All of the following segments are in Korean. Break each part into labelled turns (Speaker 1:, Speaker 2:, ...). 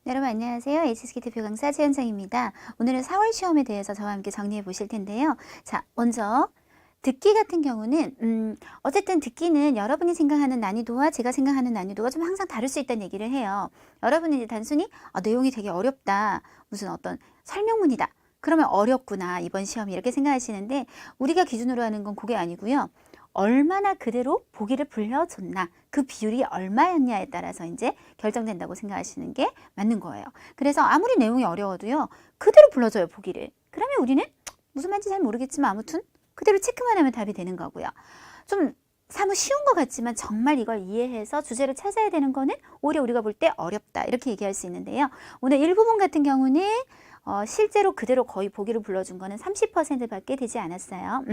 Speaker 1: 네, 여러분 안녕하세요. HSK 대표 강사 최현정입니다. 오늘은 4월 시험에 대해서 저와 함께 정리해 보실 텐데요. 자, 먼저 듣기 같은 경우는 어쨌든 듣기는 여러분이 생각하는 난이도와 제가 생각하는 난이도가 좀 항상 다를 수 있다는 얘기를 해요. 여러분은 이제 단순히 내용이 되게 어렵다, 무슨 어떤 설명문이다, 그러면 어렵구나 이번 시험이 이렇게 생각하시는데, 우리가 기준으로 하는 건 그게 아니고요. 얼마나 그대로 보기를 불려줬나, 그 비율이 얼마였냐에 따라서 이제 결정된다고 생각하시는 게 맞는 거예요. 그래서 아무리 내용이 어려워도요, 그대로 불러줘요, 보기를. 그러면 우리는 무슨 말인지 잘 모르겠지만 아무튼 그대로 체크만 하면 답이 되는 거고요. 좀 사뭇 쉬운 것 같지만 정말 이걸 이해해서 주제를 찾아야 되는 거는 오히려 우리가 볼 때 어렵다, 이렇게 얘기할 수 있는데요. 오늘 일부분 같은 경우는 실제로 그대로 거의 보기를 불러준 거는 30%밖에 되지 않았어요.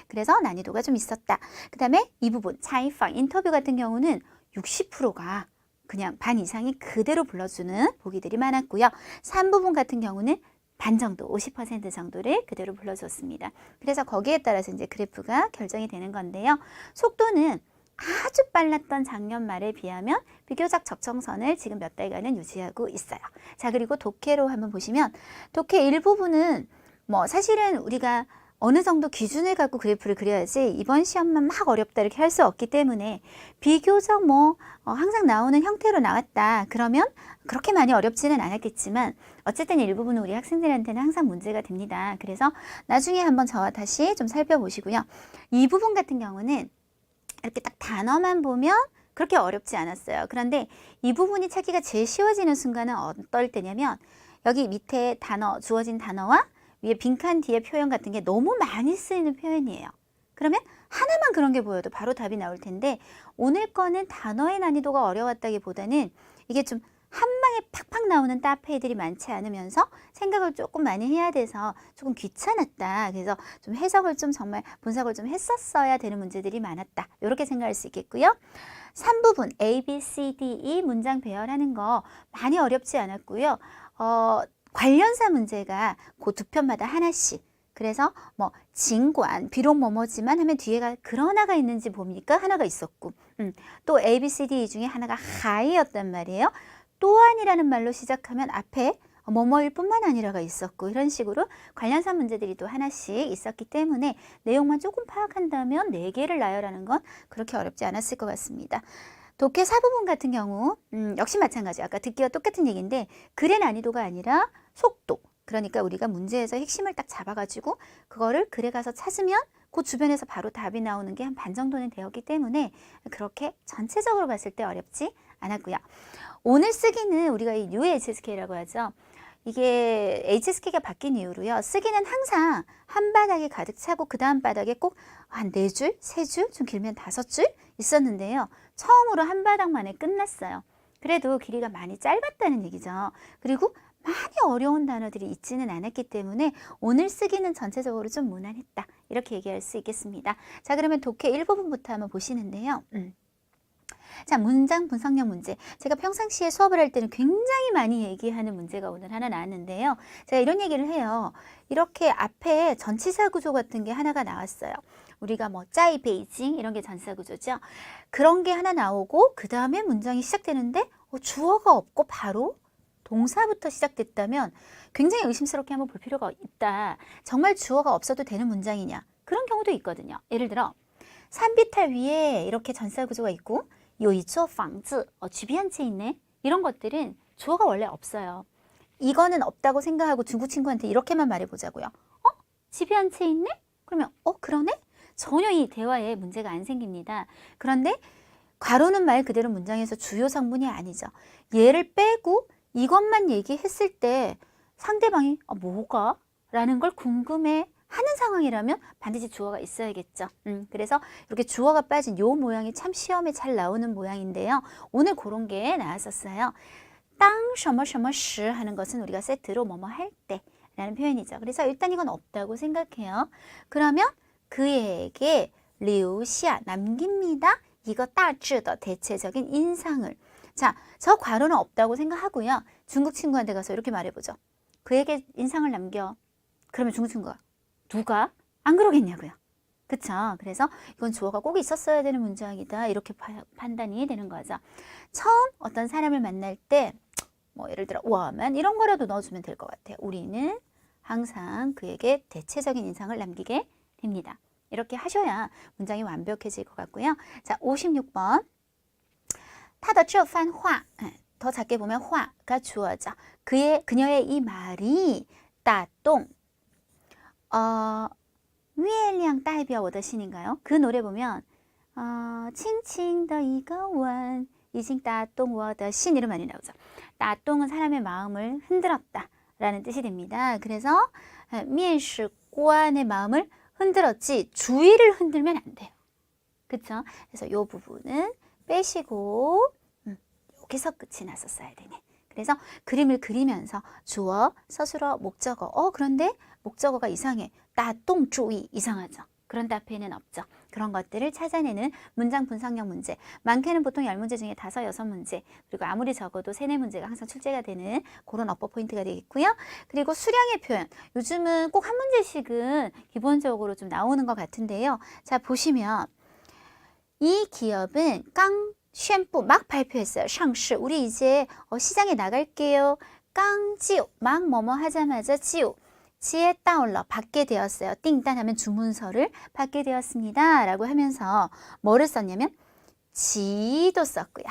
Speaker 1: 그래서 난이도가 좀 있었다. 그 다음에 이 부분, 차이팡, 인터뷰 같은 경우는 60%가 그냥 반 이상이 그대로 불러주는 보기들이 많았고요. 3부분 같은 경우는 반 정도, 50% 정도를 그대로 불러줬습니다. 그래서 거기에 따라서 이제 그래프가 결정이 되는 건데요. 속도는 아주 빨랐던 작년 말에 비하면 비교적 적정선을 지금 몇 달간은 유지하고 있어요. 자, 그리고 독해로 한번 보시면 독해 일부분은 사실은 우리가 어느 정도 기준을 갖고 그래프를 그려야지 이번 시험만 막 어렵다 이렇게 할 수 없기 때문에 비교적 항상 나오는 형태로 나왔다 그러면 그렇게 많이 어렵지는 않았겠지만 어쨌든 일부분은 우리 학생들한테는 항상 문제가 됩니다. 그래서 나중에 한번 저와 다시 좀 살펴보시고요. 이 부분 같은 경우는 이렇게 딱 단어만 보면 그렇게 어렵지 않았어요. 그런데 이 부분이 찾기가 제일 쉬워지는 순간은 어떨 때냐면 여기 밑에 단어, 주어진 단어와 위에 빈칸 뒤에 표현 같은 게 너무 많이 쓰이는 표현이에요. 그러면 하나만 그런 게 보여도 바로 답이 나올 텐데 오늘 거는 단어의 난이도가 어려웠다기보다는 이게 좀 한 방에 팍팍 나오는 따페이들이 많지 않으면서 생각을 조금 많이 해야 돼서 조금 귀찮았다. 그래서 좀 해석을 좀 정말 분석을 좀 했었어야 되는 문제들이 많았다. 이렇게 생각할 수 있겠고요. 3부분 A, B, C, D, E 문장 배열하는 거 많이 어렵지 않았고요. 관련사 문제가 그 두 편마다 하나씩. 그래서 진관, 비록 뭐뭐지만 하면 뒤에가 그러나가 있는지 봅니까? 하나가 있었고 또 A, B, C, D 중에 하나가 하이였단 말이에요. 또한이라는 말로 시작하면 앞에 뭐뭐일 뿐만 아니라가 있었고 이런 식으로 관련사 문제들이 또 하나씩 있었기 때문에 내용만 조금 파악한다면 4개를 나열하는 건 그렇게 어렵지 않았을 것 같습니다. 독해 4부분 같은 경우 역시 마찬가지, 아까 듣기와 똑같은 얘기인데 글의 난이도가 아니라 속도, 그러니까 우리가 문제에서 핵심을 딱 잡아가지고 그거를 글에 가서 찾으면 그 주변에서 바로 답이 나오는 게 한 반 정도는 되었기 때문에 그렇게 전체적으로 봤을 때 어렵지 않았고요. 오늘 쓰기는 우리가 이 New HSK라고 하죠. 이게 HSK가 바뀐 이후로요. 쓰기는 항상 한 바닥에 가득 차고 그 다음 바닥에 꼭 한 4줄, 3줄, 좀 길면 5줄 있었는데요. 처음으로 한 바닥만에 끝났어요. 그래도 길이가 많이 짧았다는 얘기죠. 그리고 많이 어려운 단어들이 있지는 않았기 때문에 오늘 쓰기는 전체적으로 좀 무난했다. 이렇게 얘기할 수 있겠습니다. 자, 그러면 독해 1부분부터 한번 보시는데요. 자, 문장 분석력 문제. 제가 평상시에 수업을 할 때는 굉장히 많이 얘기하는 문제가 오늘 하나 나왔는데요. 제가 이런 얘기를 해요. 이렇게 앞에 전치사 구조 같은 게 하나가 나왔어요. 우리가 짜이 베이징 이런 게 전치사 구조죠. 그런 게 하나 나오고 그 다음에 문장이 시작되는데 주어가 없고 바로 동사부터 시작됐다면 굉장히 의심스럽게 한번 볼 필요가 있다. 정말 주어가 없어도 되는 문장이냐? 그런 경우도 있거든요. 예를 들어 산비탈 위에 이렇게 전치사 구조가 있고 요이초 방즈 집이 한 채 있네. 이런 것들은 주어가 원래 없어요. 이거는 없다고 생각하고 중국 친구한테 이렇게만 말해보자고요. 집이 한 채 있네? 그러면 그러네? 전혀 이 대화에 문제가 안 생깁니다. 그런데 괄호는 말 그대로 문장에서 주요 성분이 아니죠. 얘를 빼고 이것만 얘기했을 때 상대방이 뭐가? 라는 걸 궁금해 하는 상황이라면 반드시 주어가 있어야겠죠. 그래서 이렇게 주어가 빠진 요 모양이 참 시험에 잘 나오는 모양인데요. 오늘 그런 게 나왔었어요. 땅, 什么什么时 하는 것은 우리가 세트로 뭐뭐 할 때 라는 표현이죠. 그래서 일단 이건 없다고 생각해요. 그러면 그에게 留下 남깁니다. 이거 大致的 대체적인 인상을. 자, 저 괄호는 없다고 생각하고요. 중국 친구한테 가서 이렇게 말해보죠. 그에게 인상을 남겨. 그러면 중국 친구가 누가? 안 그러겠냐고요. 그쵸? 그래서 이건 주어가 꼭 있었어야 되는 문장이다. 이렇게 판단이 되는 거죠. 처음 어떤 사람을 만날 때 뭐 예를 들어 我们 이런 거라도 넣어주면 될 것 같아요. 우리는 항상 그에게 대체적인 인상을 남기게 됩니다. 이렇게 하셔야 문장이 완벽해질 것 같고요. 자, 56번. 他的这番话, 더 작게 보면 화가 주어져. 그녀의 이 말이 打动, 月亮代表我的心인가요? 그 노래 보면 轻轻的一个吻已经打动我的心 이런 말이 나오죠. 打动은 사람의 마음을 흔들었다 라는 뜻이 됩니다. 그래서 面试官의 마음을 흔들었지 주의를 흔들면 안 돼요. 그쵸? 그래서 이 부분은 빼시고 여기서 끝이 났었어야 되네. 그래서 그림을 그리면서 주어, 서술어, 목적어. 그런데 목적어가 이상해. 打动注意 이상하죠. 그런데 앞에는 없죠. 그런 것들을 찾아내는 문장 분석력 문제. 많게는 보통 10문제 중에 5, 6문제. 그리고 아무리 적어도 3, 4문제가 항상 출제가 되는 그런 어법 포인트가 되겠고요. 그리고 수량의 표현. 요즘은 꼭 한 문제씩은 기본적으로 좀 나오는 것 같은데요. 자, 보시면 이 기업은宣布 막 발표했어요. 上市 우리 이제 시장에 나갈게요. 刚지우 막 뭐뭐 하자마자 지우 지에 따올러 받게 되었어요. 띵딴하면 주문서를 받게 되었습니다. 라고 하면서 뭐를 썼냐면 지도 썼고요.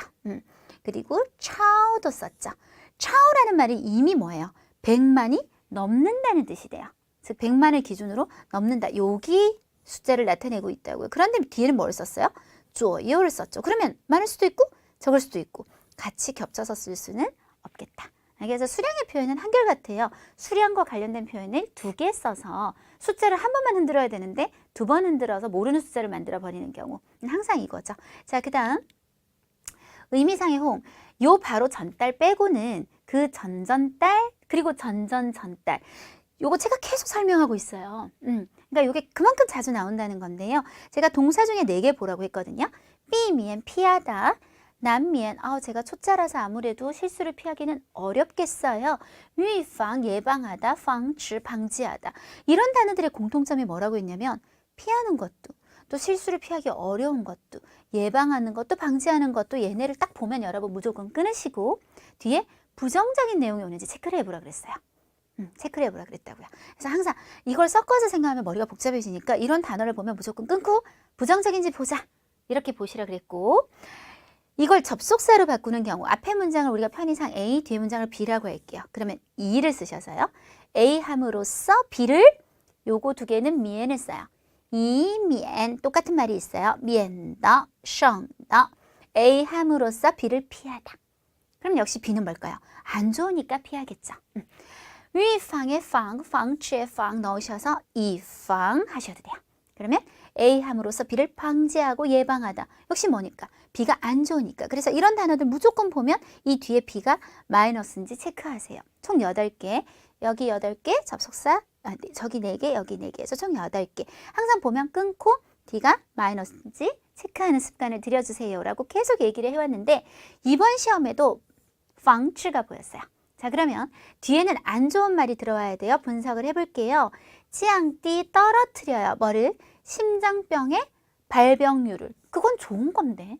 Speaker 1: 그리고 차오도 썼죠. 차오라는 말이 이미 뭐예요? 100만이 넘는다는 뜻이 돼요. 즉 100만을 기준으로 넘는다. 여기 숫자를 나타내고 있다고요. 그런데 뒤에는 뭘 썼어요? 左右를 썼죠. 그러면 많을 수도 있고 적을 수도 있고 같이 겹쳐서 쓸 수는 없겠다. 그래서 수량의 표현은 한결같아요. 수량과 관련된 표현을 2개 써서 숫자를 한 번만 흔들어야 되는데 2번 흔들어서 모르는 숫자를 만들어 버리는 경우 항상 이거죠. 자, 그 다음 의미상의 호응. 요 바로 전달 빼고는 그 전전달 그리고 전전전달 요거 제가 계속 설명하고 있어요. 그러니까 요게 그만큼 자주 나온다는 건데요. 제가 동사 중에 4개 보라고 했거든요. 삐미엔 피하다, 난미엔 제가 초짜라서 아무래도 실수를 피하기는 어렵겠어요. 위방 예방하다, 방치 방지하다. 이런 단어들의 공통점이 뭐라고 했냐면 피하는 것도 또 실수를 피하기 어려운 것도 예방하는 것도 방지하는 것도 얘네를 딱 보면 여러분 무조건 끊으시고 뒤에 부정적인 내용이 오는지 체크를 해보라 그랬어요. 체크를 해보라 그랬다고요. 그래서 항상 이걸 섞어서 생각하면 머리가 복잡해지니까 이런 단어를 보면 무조건 끊고 부정적인지 보자. 이렇게 보시라 그랬고 이걸 접속사로 바꾸는 경우 앞에 문장을 우리가 편의상 A, 뒤에 문장을 B라고 할게요. 그러면 E를 쓰셔서요. A 함으로써 B를 요거 2개는 미엔을 써요. 이 미엔 똑같은 말이 있어요. 미엔더, 셩더 A 함으로써 B를 피하다. 그럼 역시 B는 뭘까요? 안 좋으니까 피하겠죠. 위방의 방, 방치의 방 넣으셔서 이방 하셔도 돼요. 그러면 A 함으로써 B를 방지하고 예방하다. 역시 뭐니까? B가 안 좋으니까. 그래서 이런 단어들 무조건 보면 이 뒤에 B가 마이너스인지 체크하세요. 총 8개, 여기 8개, 접속사, 저기 4개, 여기 4개 해서 총 8개. 항상 보면 끊고 D가 마이너스인지 체크하는 습관을 들여주세요. 라고 계속 얘기를 해왔는데 이번 시험에도 방치가 보였어요. 자, 그러면 뒤에는 안 좋은 말이 들어와야 돼요. 분석을 해볼게요. 찌앙띠 떨어뜨려요. 뭐를? 심장병의 발병률을. 그건 좋은 건데.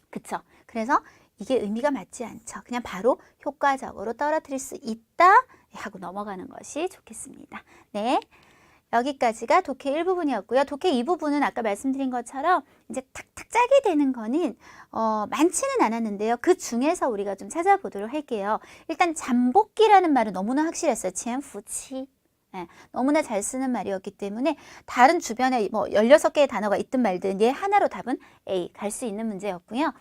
Speaker 1: 그쵸? 그래서 이게 의미가 맞지 않죠. 그냥 바로 효과적으로 떨어뜨릴 수 있다 하고 넘어가는 것이 좋겠습니다. 네. 여기까지가 독해 1부분이었고요. 독해 2부분은 아까 말씀드린 것처럼 이제 탁탁 짜게 되는 거는 많지는 않았는데요. 그 중에서 우리가 좀 찾아보도록 할게요. 일단 잠복기라는 말은 너무나 확실했어요. 치엔푸치. 네, 너무나 잘 쓰는 말이었기 때문에 다른 주변에 뭐 16개의 단어가 있든 말든 얘 하나로 답은 A 갈 수 있는 문제였고요.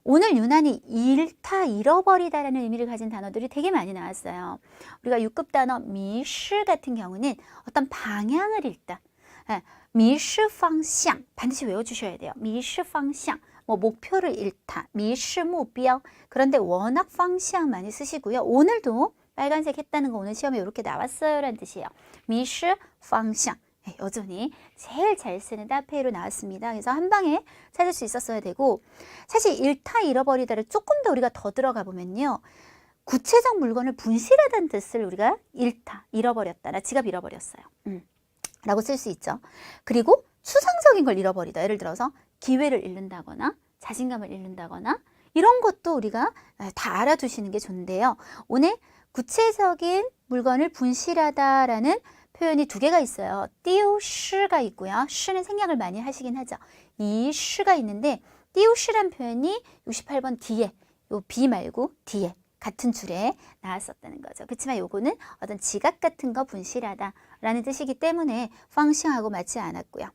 Speaker 1: 오늘 유난히 잃다, 잃어버리다라는 의미를 가진 단어들이 되게 많이 나왔어요. 우리가 6급 단어 미시 같은 경우는 어떤 방향을 잃다. 미시 방향 반드시 외워주셔야 돼요. 미시 방향 뭐 목표를 잃다. 미시 목표 그런데 워낙 방향 많이 쓰시고요. 오늘도 빨간색 했다는 거 오늘 시험에 이렇게 나왔어요 라는 뜻이에요. 미시 방향 여전히 제일 잘 쓰는 따페이로 나왔습니다. 그래서 한 방에 찾을 수 있었어야 되고 사실 잃다 잃어버리다를 조금 더 우리가 더 들어가 보면요. 구체적 물건을 분실하다는 뜻을 우리가 잃다, 잃어버렸다. 나 지갑 잃어버렸어요. 라고 쓸 수 있죠. 그리고 추상적인 걸 잃어버리다. 예를 들어서 기회를 잃는다거나 자신감을 잃는다거나 이런 것도 우리가 다 알아두시는 게 좋은데요. 오늘 구체적인 물건을 분실하다라는 표현이 두 개가 있어요. 띠우시가 있고요. 시는 생략을 많이 하시긴 하죠. 이 시가 있는데 띠우시란 표현이 68번 뒤에, 요 비 말고 뒤에 같은 줄에 나왔었다는 거죠. 그렇지만 요거는 어떤 지각 같은 거 분실하다라는 뜻이기 때문에 펑싱하고 맞지 않았고요.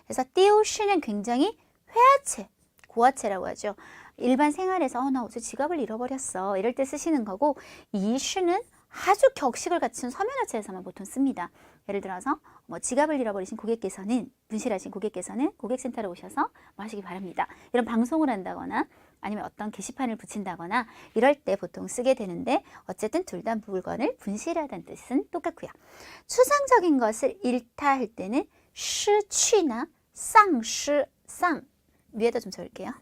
Speaker 1: 그래서 띠우시는 굉장히 회화체, 고화체라고 하죠. 일반 생활에서 나 어제 지갑을 잃어버렸어 이럴 때 쓰시는 거고, 이 시는 아주 격식을 갖춘 서면어체에서만 보통 씁니다. 예를 들어서 지갑을 잃어버리신 고객께서는, 분실하신 고객께서는 고객센터로 오셔서 뭐 하시기 바랍니다. 이런 방송을 한다거나 아니면 어떤 게시판을 붙인다거나 이럴 때 보통 쓰게 되는데, 어쨌든 둘 다 물건을 분실하다는 뜻은 똑같고요. 추상적인 것을 잃다 할 때는失去나丧失, 丧위에다 좀 적을게요.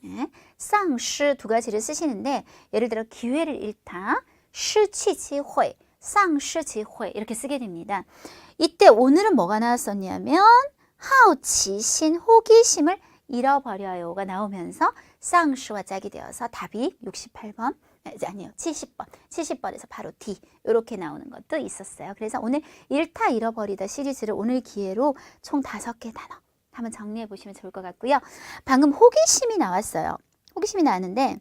Speaker 1: 네, 丧失 두 가지를 쓰시는데, 예를 들어 기회를 잃다, 失去机会, 丧失机会 이렇게 쓰게 됩니다. 이때 오늘은 뭐가 나왔었냐면 好奇心, 호기심을 잃어버려요가 나오면서 丧失와 짝이 되어서 답이 68번, 아니요 70번에서 바로 D 이렇게 나오는 것도 있었어요. 그래서 오늘 잃다 잃어버리다 시리즈를 오늘 기회로 총 5개 단어 한번 정리해 보시면 좋을 것 같고요. 방금 호기심이 나왔어요. 호기심이 나왔는데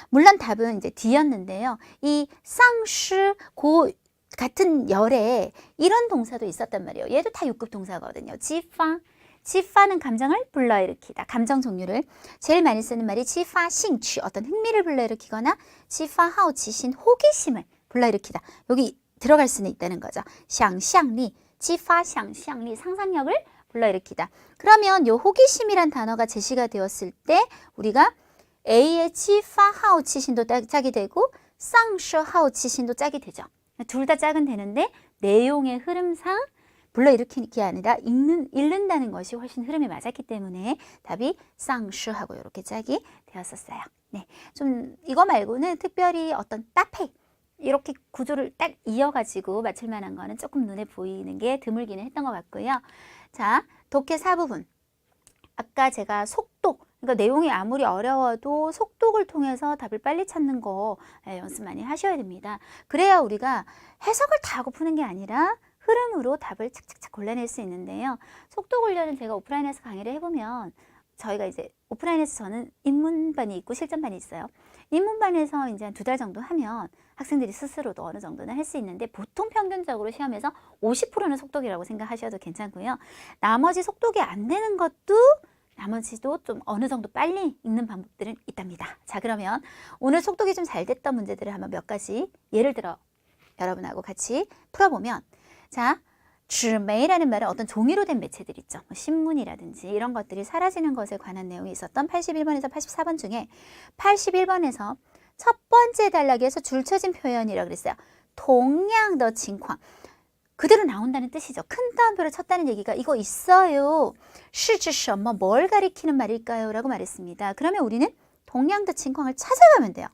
Speaker 1: 물론 답은 이제 D였는데요. 이 쌍시 고 같은 열에 이런 동사도 있었단 말이에요. 얘도 다 6급 동사거든요. 지파, 지파는 감정을 불러일으키다. 감정 종류를 제일 많이 쓰는 말이 지파 싱취, 어떤 흥미를 불러일으키거나 지파 하오치신, 호기심을 불러일으키다. 여기 들어갈 수는 있다는 거죠. 상상리, 지파 상상리, 상상력을 불러일으키다. 그러면 요 호기심이란 단어가 제시가 되었을 때 우리가 A의 지파 하오치신도 짝이 되고 쌍시 하오치신도 짝이 되죠. 둘 다 짝은 되는데 내용의 흐름상 불러일으키는 게 아니라 읽는다는 것이 훨씬 흐름이 맞았기 때문에 답이 쌍시하고 이렇게 짝이 되었었어요. 네, 좀 이거 말고는 특별히 어떤 따페 이렇게 구조를 딱 이어가지고 맞출 만한 거는 조금 눈에 보이는 게 드물기는 했던 것 같고요. 자, 독해 4부분. 아까 제가 속독, 그러니까 내용이 아무리 어려워도 속독을 통해서 답을 빨리 찾는 거 연습 많이 하셔야 됩니다. 그래야 우리가 해석을 다 하고 푸는 게 아니라 흐름으로 답을 착착착 골라낼 수 있는데요. 속독 훈련은 제가 오프라인에서 강의를 해보면 저희가 이제 오프라인에서 저는 입문반이 있고 실전반이 있어요. 입문반에서 이제 한 2달 정도 하면 학생들이 스스로도 어느 정도는 할 수 있는데 보통 평균적으로 시험에서 50%는 속독이라고 생각하셔도 괜찮고요. 나머지 속독이 안 되는 것도 나머지도 좀 어느 정도 빨리 읽는 방법들은 있답니다. 자, 그러면 오늘 속독이 좀 잘 됐던 문제들을 한번 몇 가지 예를 들어 여러분하고 같이 풀어보면, 자, 纸媒라는 말은 어떤 종이로 된 매체들 있죠. 뭐 신문이라든지 이런 것들이 사라지는 것에 관한 내용이 있었던 81번에서 84번 중에 81번에서 첫 번째 단락에서 줄쳐진 표현이라고 그랬어요. 동양의 칭황. 그대로 나온다는 뜻이죠. 큰 따옴표를 쳤다는 얘기가 이거 있어요. 是指什么, 뭘 가리키는 말일까요? 라고 말했습니다. 그러면 우리는 동양의 칭황을 찾아가면 돼요.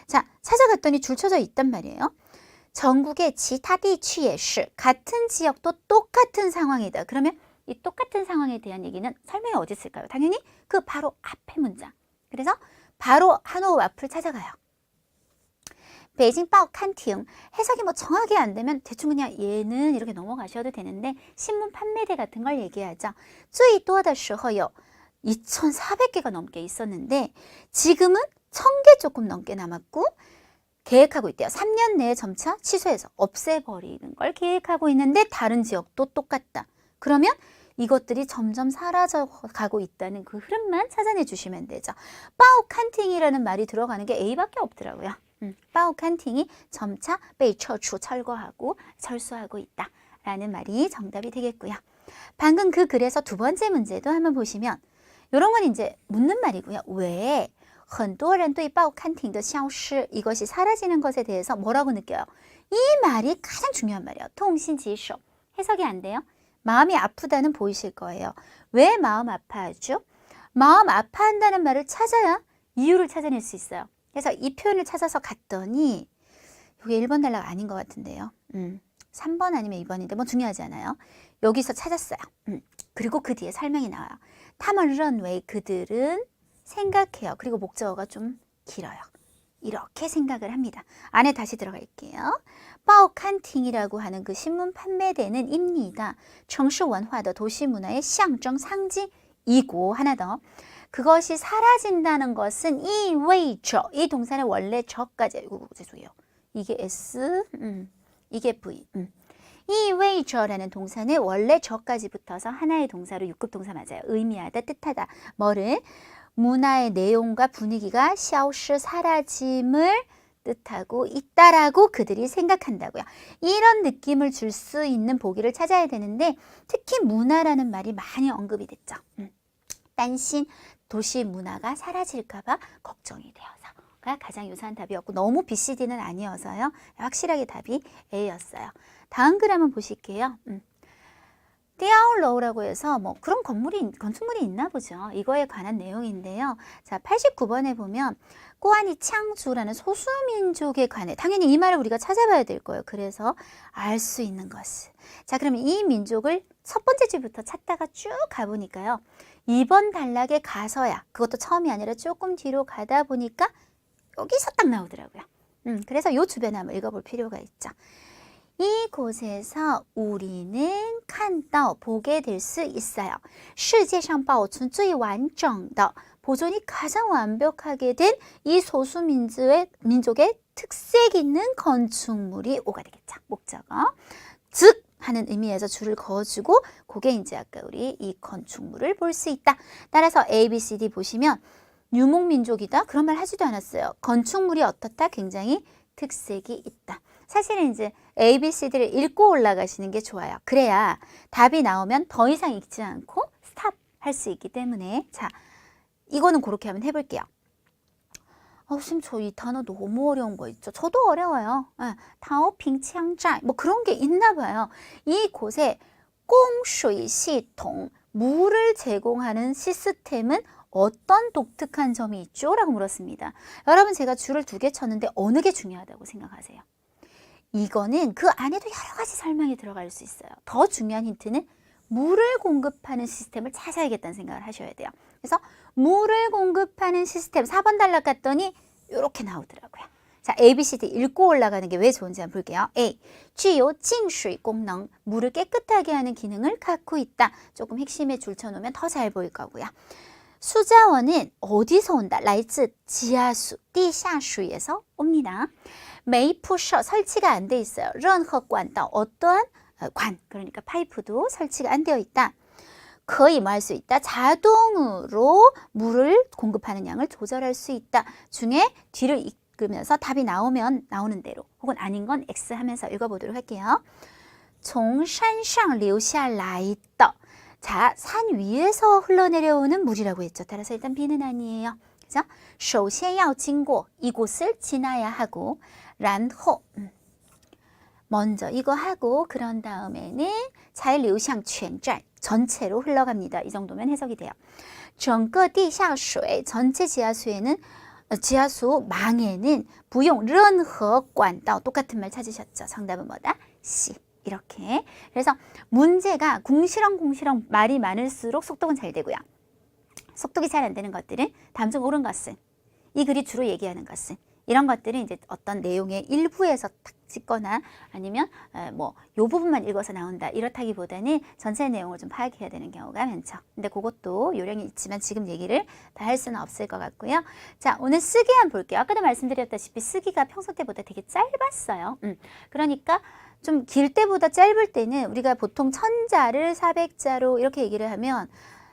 Speaker 1: 자, 찾아갔더니 줄쳐져 있단 말이에요. 전국의 지타地区也是, 같은 지역도 똑같은 상황이다. 그러면 이 똑같은 상황에 대한 얘기는 설명이 어디 있을까요? 당연히 그 바로 앞에 문장. 그래서 바로 한 호흡 앞을 찾아가요. 베이징报刊亭, 해석이 뭐 정확히 안 되면 대충 그냥 얘는 이렇게 넘어가셔도 되는데 신문 판매대 같은 걸 얘기하죠. 最多的时候有 2,400개가 넘게 있었는데 지금은 1,000개 조금 넘게 남았고 계획하고 있대요. 3년 내에 점차 취소해서 없애버리는 걸 계획하고 있는데 다른 지역도 똑같다. 그러면 이것들이 점점 사라져가고 있다는 그 흐름만 찾아내 주시면 되죠. 빠오칸팅이라는 말이 들어가는 게 A밖에 없더라고요. 빠오칸팅이 점차 베이처추 철거하고 철수하고 있다라는 말이 정답이 되겠고요. 방금 그 글에서 두 번째 문제도 한번 보시면 이런 건 이제 묻는 말이고요. 왜? 很多人对报刊亭的消失, 이것이 사라지는 것에 대해서 뭐라고 느껴요? 이 말이 가장 중요한 말이에요. 통신지쇼. 해석이 안 돼요? 마음이 아프다는 보이실 거예요. 왜 마음 아파하죠? 마음 아파한다는 말을 찾아야 이유를 찾아낼 수 있어요. 그래서 이 표현을 찾아서 갔더니 이게 1번 단락 아닌 것 같은데요. 3번 아니면 2번인데 뭐 중요하지 않아요. 여기서 찾았어요. 그리고 그 뒤에 설명이 나와요. 他们认为 그들은 생각해요. 그리고 목적어가 좀 길어요. 이렇게 생각을 합니다. 안에 다시 들어갈게요. 바오칸팅이라고 하는 그 신문 판매대는 입니다. 城市文化的 도시 문화의象征 상징이고 하나 더. 그것이 사라진다는 것은 이외저 이 동사는 원래 저까지 이거 죄송해요. 이게 S 이게 V 이외저라는 동사는 원래 저까지 붙어서 하나의 동사로 6급 동사 맞아요. 의미하다 뜻하다 뭐를 문화의 내용과 분위기가 消失 사라짐을 뜻하고 있다라고 그들이 생각한다고요. 이런 느낌을 줄 수 있는 보기를 찾아야 되는데 특히 문화라는 말이 많이 언급이 됐죠.担心 도시 문화가 사라질까 봐 걱정이 되어서가 가장 유사한 답이었고 너무 BCD는 아니어서요. 확실하게 답이 A였어요. 다음 글 한번 보실게요. 띠아올로우라고 해서 뭐 그런 건축물이 있나 보죠. 이거에 관한 내용인데요. 자, 89번에 보면 꼬아니 창주라는 소수민족에 관해 당연히 이 말을 우리가 찾아봐야 될 거예요. 그래서 알 수 있는 것을. 자, 그러면 이 민족을 첫 번째 줄부터 찾다가 쭉 가보니까요. 2번 단락에 가서야 그것도 처음이 아니라 조금 뒤로 가다 보니까 여기서 딱 나오더라고요. 그래서 이 주변에 한번 읽어볼 필요가 있죠. 이곳에서 우리는 칸더 보게 될 수 있어요. 世界上保存最完整的 보존이 가장 완벽하게 된 이 소수민족의 특색 있는 건축물이 오가 되겠죠. 목적어. 즉 하는 의미에서 줄을 그어주고 그게 이제 아까 우리 이 건축물을 볼 수 있다. 따라서 A, B, C, D 보시면 유목민족이다. 그런 말 하지도 않았어요. 건축물이 어떻다? 굉장히 특색이 있다. 사실은 이제 A, B, C, D를 읽고 올라가시는 게 좋아요. 그래야 답이 나오면 더 이상 읽지 않고 스탑 할 수 있기 때문에 자, 이거는 그렇게 한번 해볼게요. 선생님 저 이 단어 너무 어려운 거 있죠. 저도 어려워요. 다오핑치앙짜이 뭐 그런 게 있나 봐요. 이곳에 꽁수이 시통 물을 제공하는 시스템은 어떤 독특한 점이 있죠? 라고 물었습니다. 여러분 제가 줄을 2개 쳤는데 어느 게 중요하다고 생각하세요? 이거는 그 안에도 여러 가지 설명이 들어갈 수 있어요. 더 중요한 힌트는 물을 공급하는 시스템을 찾아야겠다는 생각을 하셔야 돼요. 그래서 물을 공급하는 시스템 4번 단락 갔더니 이렇게 나오더라고요. 자, A, B, C, D 읽고 올라가는 게 왜 좋은지 한번 볼게요. A. 具有净水功能 물을 깨끗하게 하는 기능을 갖고 있다. 조금 핵심에 줄 쳐놓으면 더 잘 보일 거고요. 수자원은 어디서 온다? 来自 지하수, 地下水에서 옵니다. 没铺设 설치가 안 돼 있어요. 任何管道 어떠한 관, 그러니까 파이프도 설치가 안 되어 있다. 거의 뭐 할 수 있다? 자동으로 물을 공급하는 양을 조절할 수 있다. 중에 뒤를 읽으면서 답이 나오면 나오는 대로 혹은 아닌 건 X 하면서 읽어보도록 할게요. 从山上流下来的 자, 산 위에서 흘러내려오는 물이라고 했죠. 따라서 일단 B는 아니에요. 그죠? 首先要经过 이곳을 지나야 하고 然后 먼저 이거 하고 그런 다음에는 才流向全站 전체로 흘러갑니다. 이 정도면 해석이 돼요. 整个地下水 전체 지하수에는 지하수 망에는 不用任何管道 똑같은 말 찾으셨죠. 정답은 뭐다? C. 이렇게. 그래서 문제가 궁시렁궁시렁 말이 많을수록 속독은 잘 되고요. 속독이 잘 안 되는 것들은 다음 중 옳은 것은 이 글이 주로 얘기하는 것은 이런 것들은 이제 어떤 내용의 일부에서 딱 찍거나 아니면 뭐 요 부분만 읽어서 나온다 이렇다기보다는 전체 내용을 좀 파악해야 되는 경우가 많죠. 근데 그것도 요령이 있지만 지금 얘기를 다 할 수는 없을 것 같고요. 자, 오늘 쓰기 한번 볼게요. 아까도 말씀드렸다시피 쓰기가 평소 때보다 되게 짧았어요. 그러니까 좀 길 때보다 짧을 때는 우리가 보통 1000자를 400자로 이렇게 얘기를 하면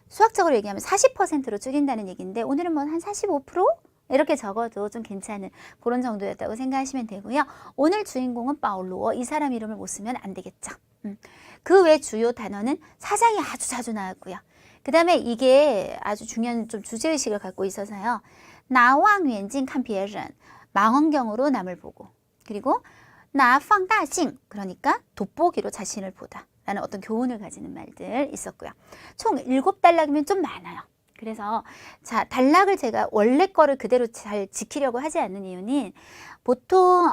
Speaker 1: 수학적으로 얘기하면 40%로 줄인다는 얘기인데 오늘은 뭐 한 45%? 이렇게 적어도 좀 괜찮은 그런 정도였다고 생각하시면 되고요. 오늘 주인공은 파울로. 이 사람 이름을 못 쓰면 안 되겠죠. 그 외 주요 단어는 사장이 아주 자주 나왔고요. 그 다음에 이게 아주 중요한 좀 주제의식을 갖고 있어서요. 나왕远近看别人 망원경으로 남을 보고 그리고 나放大镜 그러니까 돋보기로 자신을 보다 라는 어떤 교훈을 가지는 말들 있었고요. 총 7단락이면 좀 많아요. 그래서 자, 단락을 제가 원래 거를 그대로 잘 지키려고 하지 않는 이유는 보통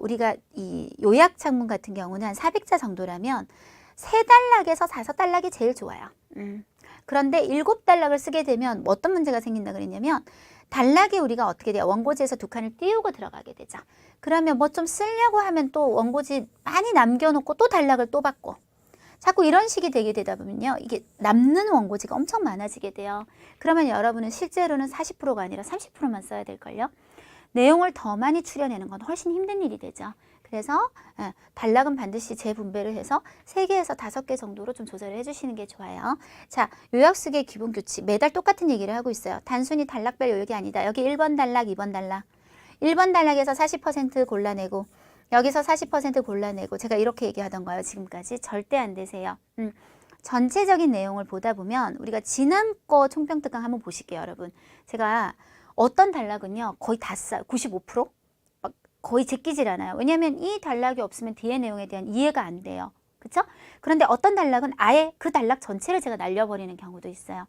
Speaker 1: 우리가 이 요약 작문 같은 경우는 한 400자 정도라면 3단락에서 5단락이 제일 좋아요. 그런데 7단락을 쓰게 되면 어떤 문제가 생긴다 그랬냐면 단락이 우리가 어떻게 돼요? 원고지에서 2칸을 띄우고 들어가게 되죠. 그러면 뭐 좀 쓰려고 하면 또 원고지 많이 남겨놓고 또 단락을 또 받고 자꾸 이런 식이 되게 되다 보면요. 이게 남는 원고지가 엄청 많아지게 돼요. 그러면 여러분은 실제로는 40%가 아니라 30%만 써야 될걸요. 내용을 더 많이 추려내는 건 훨씬 힘든 일이 되죠. 그래서 단락은 반드시 재분배를 해서 3개에서 5개 정도로 좀 조절을 해주시는 게 좋아요. 자, 요약쓰기의 기본 규칙. 매달 똑같은 얘기를 하고 있어요. 단순히 단락별 요약이 아니다. 여기 1번 단락, 2번 단락. 1번 단락에서 40% 골라내고 여기서 40% 골라내고 제가 이렇게 얘기하던 거예요. 지금까지. 절대 안 되세요. 전체적인 내용을 보다 보면 우리가 지난 거 총평특강 한번 보실게요. 여러분. 제가 어떤 단락은요. 거의 다 써요. 95%? 막 거의 제끼질 않아요. 왜냐하면 이 단락이 없으면 뒤에 내용에 대한 이해가 안 돼요. 그쵸? 그런데 어떤 단락은 아예 그 단락 전체를 제가 날려버리는 경우도 있어요.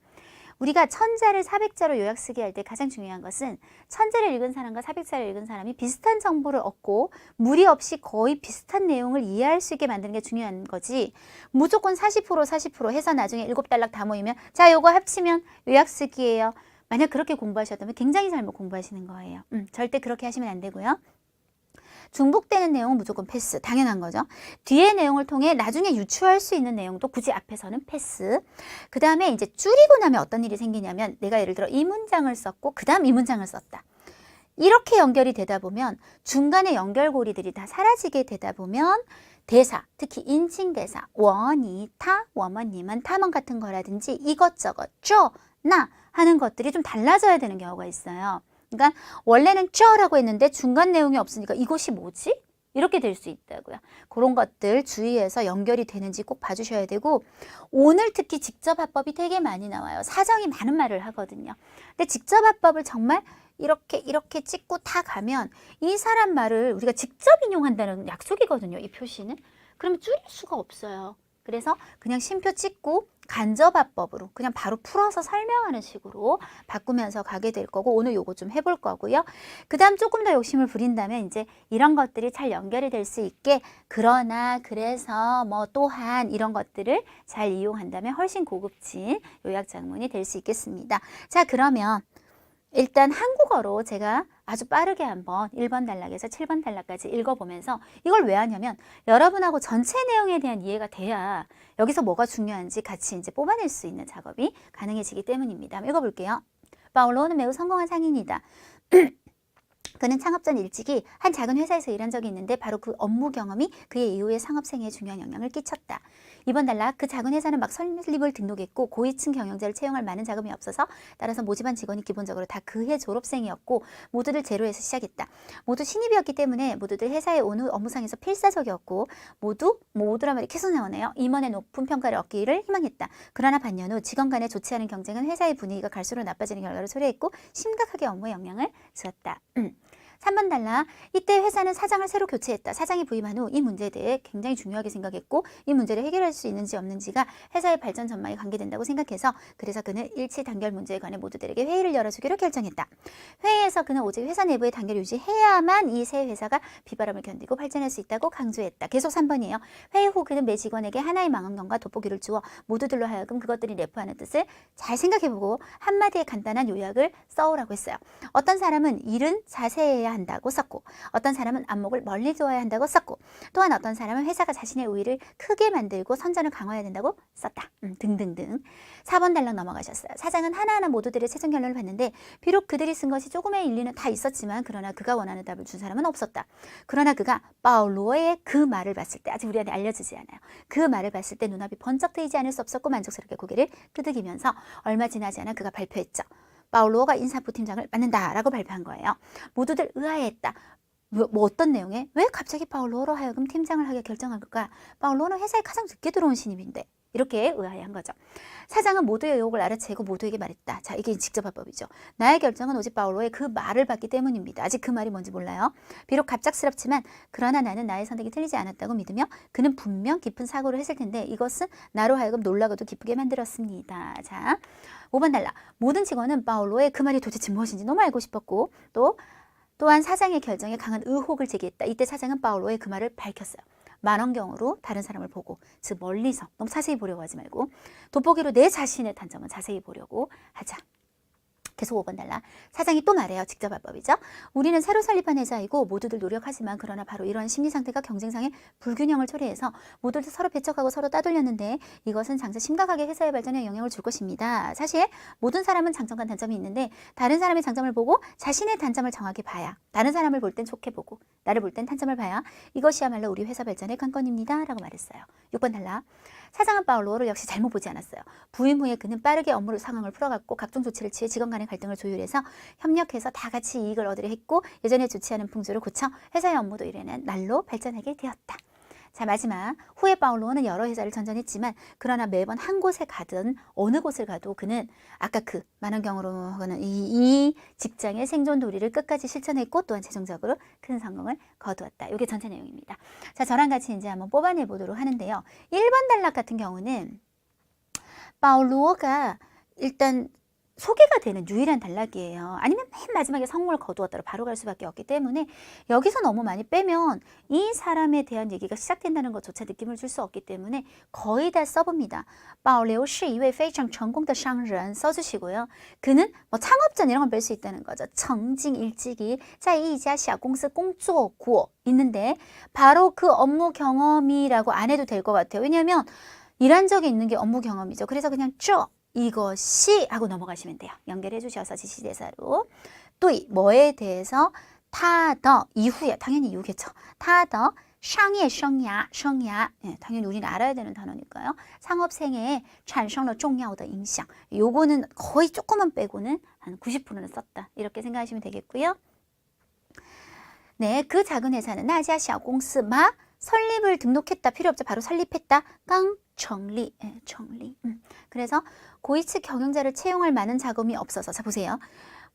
Speaker 1: 우리가 1000자를 400자로 요약쓰기 할 때 가장 중요한 것은 1000자를 읽은 사람과 400자를 읽은 사람이 비슷한 정보를 얻고 무리 없이 거의 비슷한 내용을 이해할 수 있게 만드는 게 중요한 거지 무조건 40% 해서 나중에 7단락 다 모이면 자 요거 합치면 요약쓰기예요. 만약 그렇게 공부하셨다면 굉장히 잘못 공부하시는 거예요. 절대 그렇게 하시면 안 되고요. 중복되는 내용은 무조건 패스. 당연한 거죠. 뒤의 내용을 통해 나중에 유추할 수 있는 내용도 굳이 앞에서는 패스. 그 다음에 이제 줄이고 나면 어떤 일이 생기냐면 내가 예를 들어 이 문장을 썼고 그 다음 이 문장을 썼다. 이렇게 연결이 되다 보면 중간에 연결고리들이 다 사라지게 되다 보면 대사, 특히 인칭대사, 원이, 타, 워머님은, 탐험 같은 거라든지 이것저것, 쪼, 나 하는 것들이 좀 달라져야 되는 경우가 있어요. 그러니까 원래는 쩌라고 했는데 중간 내용이 없으니까 이것이 뭐지? 이렇게 될 수 있다고요. 그런 것들 주의해서 연결이 되는지 꼭 봐주셔야 되고 오늘 특히 직접화법이 되게 많이 나와요. 사정이 많은 말을 하거든요. 근데 직접화법을 정말 이렇게 찍고 타 가면 이 사람 말을 우리가 직접 인용한다는 약속이거든요. 이 표시는. 그러면 줄일 수가 없어요. 그래서 그냥 쉼표 찍고 간접화법으로 그냥 바로 풀어서 설명하는 식으로 바꾸면서 가게 될 거고 오늘 요거 좀 해볼 거고요. 그 다음 조금 더 욕심을 부린다면 이제 이런 것들이 잘 연결이 될 수 있게 그러나 그래서 뭐 또한 이런 것들을 잘 이용한다면 훨씬 고급진 요약장문이 될 수 있겠습니다. 자 그러면 일단 한국어로 제가 아주 빠르게 한번 1번 단락에서 7번 단락까지 읽어보면서 이걸 왜 하냐면 여러분하고 전체 내용에 대한 이해가 돼야 여기서 뭐가 중요한지 같이 이제 뽑아낼 수 있는 작업이 가능해지기 때문입니다. 읽어볼게요. 파울로는 매우 성공한 상인이다. 그는 창업 전 일찍이 한 작은 회사에서 일한 적이 있는데 바로 그 업무 경험이 그의 이후의 상업생에 중요한 영향을 끼쳤다. 이번 단락 그 작은 회사는 막 설립을 등록했고 고위층 경영자를 채용할 많은 자금이 없어서 따라서 모집한 직원이 기본적으로 다 그해 졸업생이었고 모두들 제로에서 시작했다. 모두 신입이었기 때문에 모두들 회사에 온 후 업무상에서 필사적이었고 모두란 말이 계속 나오네요. 임원의 높은 평가를 얻기를 희망했다. 그러나 반년 후 직원 간의 좋지 않은 경쟁은 회사의 분위기가 갈수록 나빠지는 결과를 초래했고 심각하게 업무에 영향을 주었다. 3번 단락. 이때 회사는 사장을 새로 교체했다. 사장이 부임한 후 이 문제에 대해 굉장히 중요하게 생각했고 이 문제를 해결할 수 있는지 없는지가 회사의 발전 전망에 관계된다고 생각해서 그래서 그는 일치 단결 문제에 관해 모두들에게 회의를 열어주기로 결정했다. 회의에서 그는 오직 회사 내부의 단결을 유지해야만 이 새 회사가 비바람을 견디고 발전할 수 있다고 강조했다. 계속 3번이에요. 회의 후 그는 매 직원에게 하나의 망원경과 돋보기를 주어 모두들로 하여금 그것들이 내포하는 뜻을 잘 생각해보고 한마디의 간단한 요약을 써오라고 했어요. 어떤 사람은 일은 자세해야 한다고 썼고 어떤 사람은 안목을 멀리 두어야 한다고 썼고 또한 어떤 사람은 회사가 자신의 우위를 크게 만들고 선전을 강화해야 된다고 썼다. 등등등. 4번 단락 넘어가셨어요. 사장은 하나하나 모두들의 최종 결론을 봤는데 비록 그들이 쓴 것이 조금의 일리는 다 있었지만 그러나 그가 원하는 답을 준 사람은 없었다. 그러나 그가 파울로의 그 말을 봤을 때 아직 우리한테 알려지지 않아요. 그 말을 봤을 때 눈앞이 번쩍 트이지 않을 수 없었고 만족스럽게 고개를 끄덕이면서 얼마 지나지 않아 그가 발표했죠. 파울로가 인사부 팀장을 맡는다라고 발표한 거예요. 모두들 의아해했다. 뭐 어떤 내용에? 왜 갑자기 파울로로 하여금 팀장을 하게 결정한 걸까? 파울로는 회사에 가장 늦게 들어온 신입인데 이렇게 의아해한 거죠. 사장은 모두의 의혹을 알아채고 모두에게 말했다. 자, 이게 직접화법이죠. 나의 결정은 오직 파울로의 그 말을 받기 때문입니다. 아직 그 말이 뭔지 몰라요. 비록 갑작스럽지만 그러나 나는 나의 선택이 틀리지 않았다고 믿으며 그는 분명 깊은 사고를 했을 텐데 이것은 나로 하여금 놀라고도 기쁘게 만들었습니다. 자, 5번 단락. 모든 직원은 파울로의 그 말이 도대체 무엇인지 너무 알고 싶었고 또한 사장의 결정에 강한 의혹을 제기했다. 이때 사장은 파울로의 그 말을 밝혔어요. 만원경으로 다른 사람을 보고, 즉 멀리서 너무 자세히 보려고 하지 말고 돋보기로 내 자신의 단점은 자세히 보려고 하자. 계속 5번 달라. 사장이 또 말해요. 직접 화법이죠. 우리는 새로 설립한 회사이고 모두들 노력하지만 그러나 바로 이러한 심리 상태가 경쟁상의 불균형을 초래해서 모두들 서로 배척하고 서로 따돌렸는데 이것은 장차 심각하게 회사의 발전에 영향을 줄 것입니다. 사실 모든 사람은 장점과 단점이 있는데 다른 사람의 장점을 보고 자신의 단점을 정확히 봐야, 다른 사람을 볼 땐 좋게 보고 나를 볼 땐 단점을 봐야 이것이야말로 우리 회사 발전의 관건입니다. 라고 말했어요. 6번 달라. 사장은 파울로를 역시 잘못 보지 않았어요. 부임 후에 그는 빠르게 업무 상황을 풀어갔고 각종 조치를 취해 직원 간의 갈등을 조율해서 협력해서 다 같이 이익을 얻으려 했고 예전에 좋지 않은 풍조를 고쳐 회사의 업무도 이래는 날로 발전하게 되었다. 자, 마지막. 후에 파울로는 여러 회사를 전전했지만 그러나 매번 한 곳에 가든 어느 곳을 가도 그는 아까 그 만원경으로 하는 이 직장의 생존 도리를 끝까지 실천했고 또한 최종적으로 큰 성공을 거두었다. 이게 전체 내용입니다. 자, 저랑 같이 이제 한번 뽑아내 보도록 하는데요. 1번 단락 같은 경우는 파울로가 일단 소개가 되는 유일한 단락이에요. 아니면 맨 마지막에 성공을 거두었다로 바로 갈 수밖에 없기 때문에 여기서 너무 많이 빼면 이 사람에 대한 얘기가 시작된다는 것조차 느낌을 줄 수 없기 때문에 거의 다 써봅니다. 保留是一位非常成功的商人 써주시고요. 그는 뭐 창업전 이런 걸 뺄 수 있다는 거죠. 曾经 일찍이 在一家小公司工作过 있는데 바로 그 업무 경험이라고 안 해도 될 것 같아요. 왜냐하면 일한 적이 있는 게 업무 경험이죠. 그래서 그냥 쭉 이것이 하고 넘어가시면 돼요. 연결해 주셔서 지시대사로. 또 뭐에 대해서 타더 이후에 당연히 이후겠죠. 타더 상业生涯 예, 당연히 우리는 알아야 되는 단어니까요. 상업 생애에 产生了重要的影响. 요거는 거의 조금만 빼고는 한 90%는 썼다. 이렇게 생각하시면 되겠고요. 네, 그 작은 회사는 나지아小公司 막 설립을 등록했다. 필요 없죠. 바로 설립했다. 깡 정리. 예, 정리. 그래서 고위층 경영자를 채용할 많은 자금이 없어서. 자, 보세요.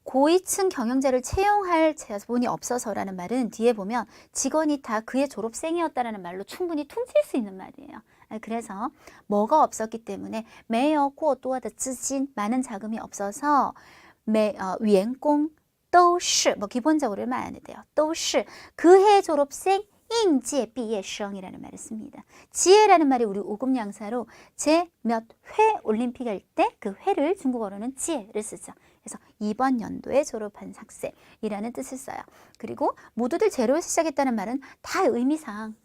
Speaker 1: 고위층 경영자를 채용할 자본이 없어서라는 말은 뒤에 보면 직원이 다 그의 졸업생이었다라는 말로 충분히 퉁칠 수 있는 말이에요. 그래서 뭐가 없었기 때문에 没有过多的资金 많은 자금이 없어서 员工都是 뭐 기본적으로 말하면 돼요. 都是 그해 졸업생 인지의 비예성이라는 말을 씁니다. 지혜라는 말이 우리 오급양사로 제 몇 회 올림픽 할 때 그 회를 중국어로는 지혜를 쓰죠. 그래서 이번 연도에 졸업한 학생이라는 뜻을 써요. 그리고 모두들 제로에서 시작했다는 말은 다 의미상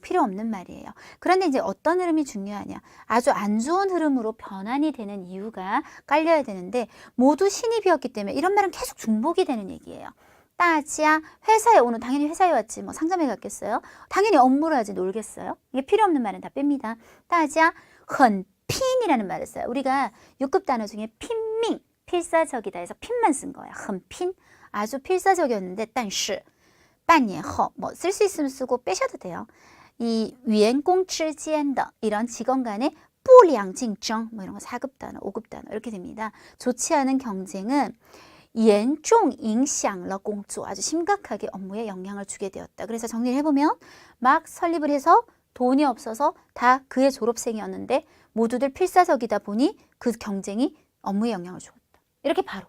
Speaker 1: 필요 없는 말이에요. 그런데 이제 어떤 흐름이 중요하냐. 아주 안 좋은 흐름으로 변환이 되는 이유가 깔려야 되는데 모두 신입이었기 때문에 이런 말은 계속 중복이 되는 얘기예요. 따지야 회사에 오는 당연히 회사에 왔지 뭐 상점에 갔겠어요? 당연히 업무를 하지 놀겠어요? 이게 필요 없는 말은 다 뺍니다. 따지야 很 핀이라는 말을 써요. 우리가 6급 단어 중에 핀밍 필사적이다 해서 핀만 쓴 거예요. 很 핀 아주 필사적이었는데 但是半年后뭐 쓸 수 있으면 쓰고 빼셔도 돼요. 이 员工之间的 이런 직원 간의 不良竞争 뭐 이런 거 4급 단어, 5급 단어 이렇게 됩니다. 좋지 않은 경쟁은 严重影响了工作 아주 심각하게 업무에 영향을 주게 되었다. 그래서 정리를 해보면 막 설립을 해서 돈이 없어서 다 그의 졸업생이었는데 모두들 필사적이다 보니 그 경쟁이 업무에 영향을 주었다. 이렇게 바로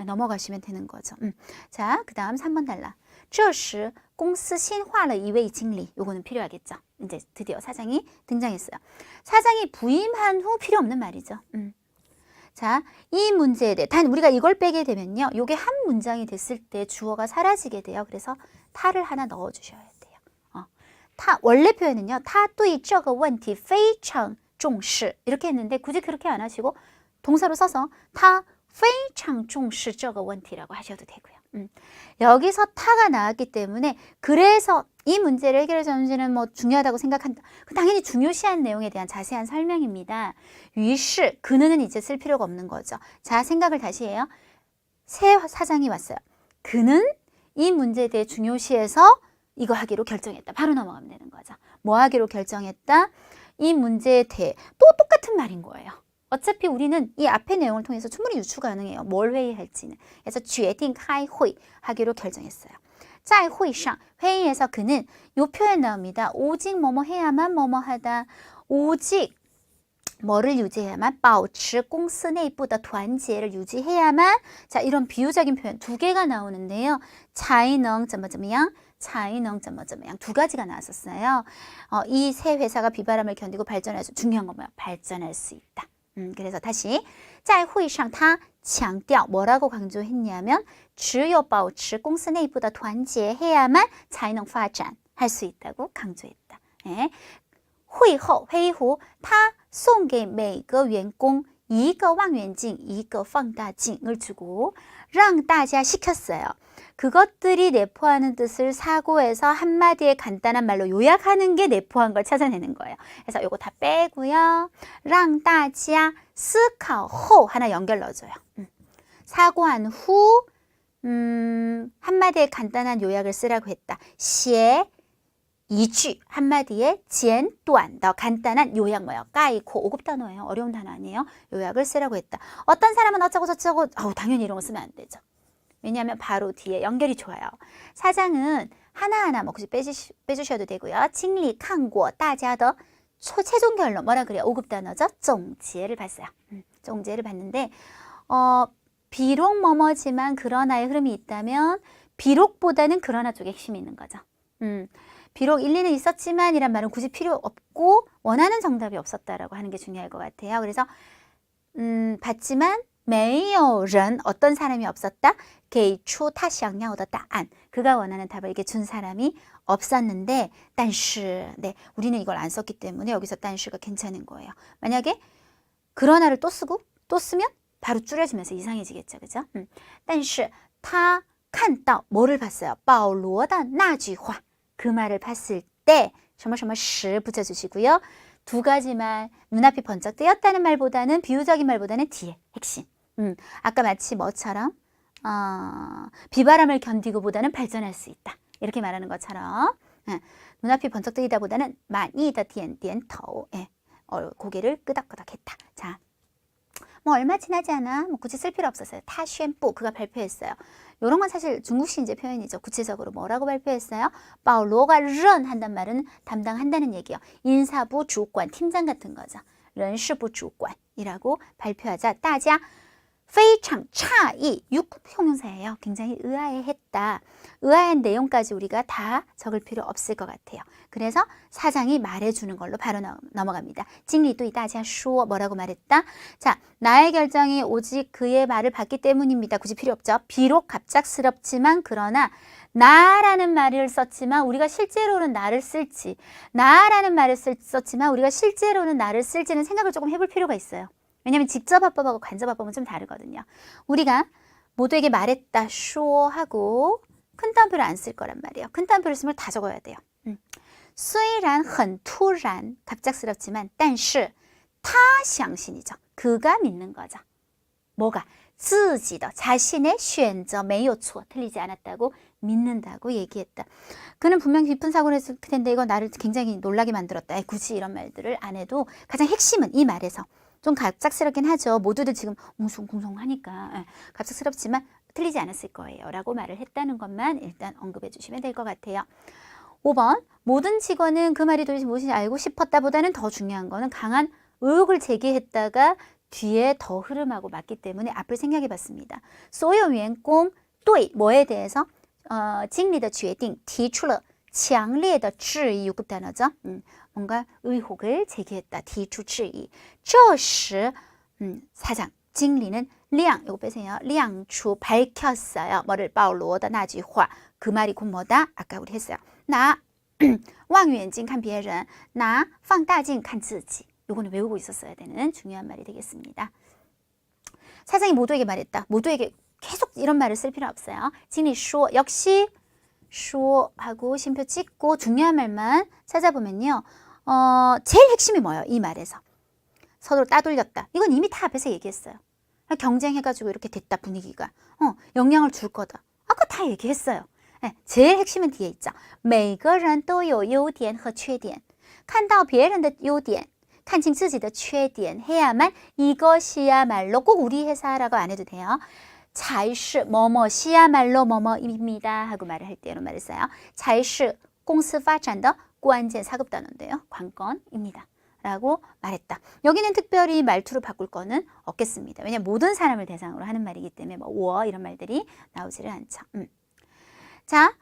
Speaker 1: 넘어가시면 되는 거죠. 자, 그 다음 3번 달라. 这时公司新换了一位经理 요거는 필요하겠죠. 이제 드디어 사장이 등장했어요. 사장이 부임한 후 필요 없는 말이죠. 자, 이 문제에 대해 단 우리가 이걸 빼게 되면요. 요게 한 문장이 됐을 때 주어가 사라지게 돼요. 그래서 타를 하나 넣어 주셔야 돼요. 타 원래 표현은요. 他对这个问题非常重视 이렇게 했는데 굳이 그렇게 안 하시고 동사로 써서 他非常重视这个问题라고 하셔도 되고요. 여기서 타가 나왔기 때문에 그래서 이 문제를 해결해 주는지는 뭐 중요하다고 생각한다. 당연히 중요시한 내용에 대한 자세한 설명입니다. 于是 그는 이제 쓸 필요가 없는 거죠. 자, 생각을 다시 해요. 새 사장이 왔어요. 그는 이 문제에 대해 중요시해서 이거 하기로 결정했다. 바로 넘어가면 되는 거죠. 뭐 하기로 결정했다? 이 문제에 대해 또 똑같은 말인 거예요. 어차피 우리는 이 앞의 내용을 통해서 충분히 유추 가능해요. 뭘 회의할지는. 그래서 决定开会 하기로 결정했어요. 在会上 회의에서 그는 요 표현 나옵니다. 오직 뭐뭐 해야만 뭐뭐 하다. 오직 뭐를 유지해야만? 保持公司内部的团结를 유지해야만. 자, 이런 비유적인 표현 두 개가 나오는데요. 才能怎么怎么样? 才能怎么怎么样? 두 가지가 나왔었어요. 이 세 회사가 비바람을 견디고 발전할 수, 중요한 건 뭐야? 발전할 수 있다. 그래서 다시 在会上他强调 뭐라고 강조했냐면 只有保持公司内部的团结해야만 才能发展 할 수 있다고 강조했다. 예. 会后 회의 후他送给每个员工一个望远镜一个放大镜을 주고 让大家 시켰어요. 그것들이 내포하는 뜻을 사고에서 한마디의 간단한 말로 요약하는 게 내포한 걸 찾아내는 거예요. 그래서 요거 다 빼고요. 让大家思考后 하나 연결 넣어줘요. 사고한 후 한마디의 간단한 요약을 쓰라고 했다. 写一句 한마디에 简短 더 간단한 요약 뭐예요? 까이코 5급 단어예요. 어려운 단어 아니에요. 요약을 쓰라고 했다. 어떤 사람은 어쩌고 저쩌고 당연히 이런 거 쓰면 안 되죠. 왜냐하면 바로 뒤에 연결이 좋아요. 사장은 하나하나 뭐 굳이 빼주셔도 되고요. 칭리, 칸고, 따자더 최종 결론 뭐라 그래요? 5급 단어죠. 종지를 봤어요. 종지를 봤는데 비록 뭐뭐지만 그러나의 흐름이 있다면 비록보다는 그러나 쪽에 핵심이 있는 거죠. 비록 일리는 있었지만 이란 말은 굳이 필요 없고 원하는 정답이 없었다라고 하는 게 중요할 것 같아요. 그래서 봤지만 没有人 어떤 사람이 없었다. 给出他想要的答案 그가 원하는 답을 이렇게 준 사람이 없었는데 但是 네, 우리는 이걸 안 썼기 때문에 여기서 但是가 괜찮은 거예요. 만약에 그러나를 또 쓰고 또 쓰면 바로 줄여지면서 이상해지겠죠. 그죠? 但是他看到 뭐를 봤어요? 保罗的那句话 그 말을 봤을 때 什么什么时 붙여주시고요. 두 가지만 눈앞이 번쩍 뜨였다는 말보다는 비유적인 말보다는 뒤에 핵심. 아까 마치 뭐처럼 비바람을 견디고 보다는 발전할 수 있다. 이렇게 말하는 것처럼 눈앞이 번쩍 뜨이다 보다는 많이 더 디엔디엔터 고개를 끄덕끄덕 했다. 자, 뭐 얼마 지나지 않아 뭐 굳이 쓸 필요 없었어요. 타쉔뿌 그가 발표했어요. 이런 건 사실 중국식 이제 표현이죠. 구체적으로 뭐라고 발표했어요? 保罗가 任 한단 말은 담당한다는 얘기예요. 인사부 주관 팀장 같은 거죠. 人事部主管이라고 발표하자 大家非常诧异 6급 형용사예요. 굉장히 의아해했다. 의아한 내용까지 우리가 다 적을 필요 없을 것 같아요. 그래서 사장이 말해주는 걸로 바로 넘어갑니다. 징리도 이따자 슈어 뭐라고 말했다? 자, 나의 결정이 오직 그의 말을 받기 때문입니다. 굳이 필요 없죠. 비록 갑작스럽지만 그러나 나라는 말을 썼지만 우리가 실제로는 나를 쓸지 나라는 말을 썼지만 우리가 실제로는 나를 쓸지는 생각을 조금 해볼 필요가 있어요. 왜냐하면 직접합법하고 간접합법은 좀 다르거든요. 우리가 모두에게 말했다, 쇼 하고 큰 따옴표를 안 쓸 거란 말이에요. 큰 따옴표를 쓰면 다 적어야 돼요. 虽然很突然 갑작스럽지만 但是他相信이죠. 그가 믿는 거죠. 뭐가? 自己的 자신의 选择没有错 틀리지 않았다고 믿는다고 얘기했다. 그는 분명 깊은 사고를 했을 텐데 이거 나를 굉장히 놀라게 만들었다. 굳이 이런 말들을 안 해도 가장 핵심은 이 말에서 좀 갑작스럽긴 하죠. 모두들 지금 웅숭웅숭하니까 갑작스럽지만 틀리지 않았을 거예요. 라고 말을 했다는 것만 일단 언급해 주시면 될 것 같아요. 5번 모든 직원은 그 말이 도대체 무엇인지 알고 싶었다 보다는 더 중요한 거는 강한 의혹을 제기했다가 뒤에 더 흐름하고 맞기 때문에 앞을 생각해 봤습니다. 所有员工对 뭐에 대해서 经理的决定提出了强烈的质疑 6급 단어죠. 뭔가 의혹을 제기했다. 提出质疑. 这时 사장, 징리는 亮, 이거 빼세요. 亮出 밝혔어요. 뭐를 保罗的那句话. 그 말이 곧 뭐다? 아까 우리 했어요. 拿望远镜看别人, 拿放大镜看自己. 요거는 외우고 있었어야 되는 중요한 말이 되겠습니다. 사장이 모두에게 말했다. 모두에게 계속 이런 말을 쓸 필요 없어요. 징리 쇼 역시 쇼 하고 쉼표 찍고 중요한 말만 찾아보면요. 제일 핵심이 뭐예요? 이 말에서. 서로 따돌렸다. 이건 이미 다 앞에서 얘기했어요. 경쟁해가지고 이렇게 됐다 분위기가. 영향을 줄 거다. 아까 다 얘기했어요. 네, 제일 핵심은 뒤에 있죠. 每个人都有优点和缺点看到别人的优点看清自己的缺点 해야만 이것이야말로 꼭 우리 회사라고 안 해도 돼요. 才是뭐뭐시야말로 뭐뭐입니다 하고 말을 할 때 이런 말을 써요. 才是公司发展的关键 4급 단어인데요. 관건입니다. 라고 말했다. 여기는 특별히 말투로 바꿀 거는 없겠습니다. 왜냐하면 모든 사람을 대상으로 하는 말이기 때문에 뭐 워 이런 말들이 나오지를 않죠. 자,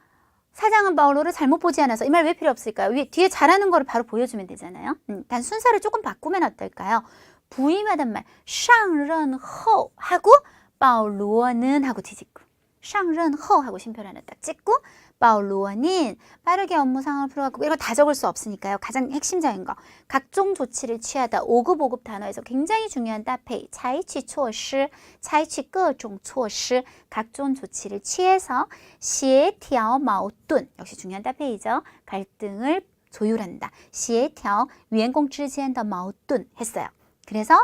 Speaker 1: 사장은 바울로를 잘못 보지 않아서 이 말 왜 필요 없을까요? 뒤에 잘하는 거를 바로 보여주면 되잖아요. 단 순서를 조금 바꾸면 어떨까요? 부임하단 말 상任后 하고 바울로는 하고 뒤집고 上任后 하고 쉼표를 하나 딱 찍고 바울로는 빠르게 업무 상황을 풀어가고 이거 다 적을 수 없으니까요. 가장 핵심적인 거 각종 조치를 취하다 5급 5급 단어에서 굉장히 중요한 따페이 차이치措施, 차이치 各种措施 각종 조치를 취해서 协调矛盾 역시 중요한 따페이죠. 갈등을 조율한다. 协调员工之间的矛盾 했어요. 그래서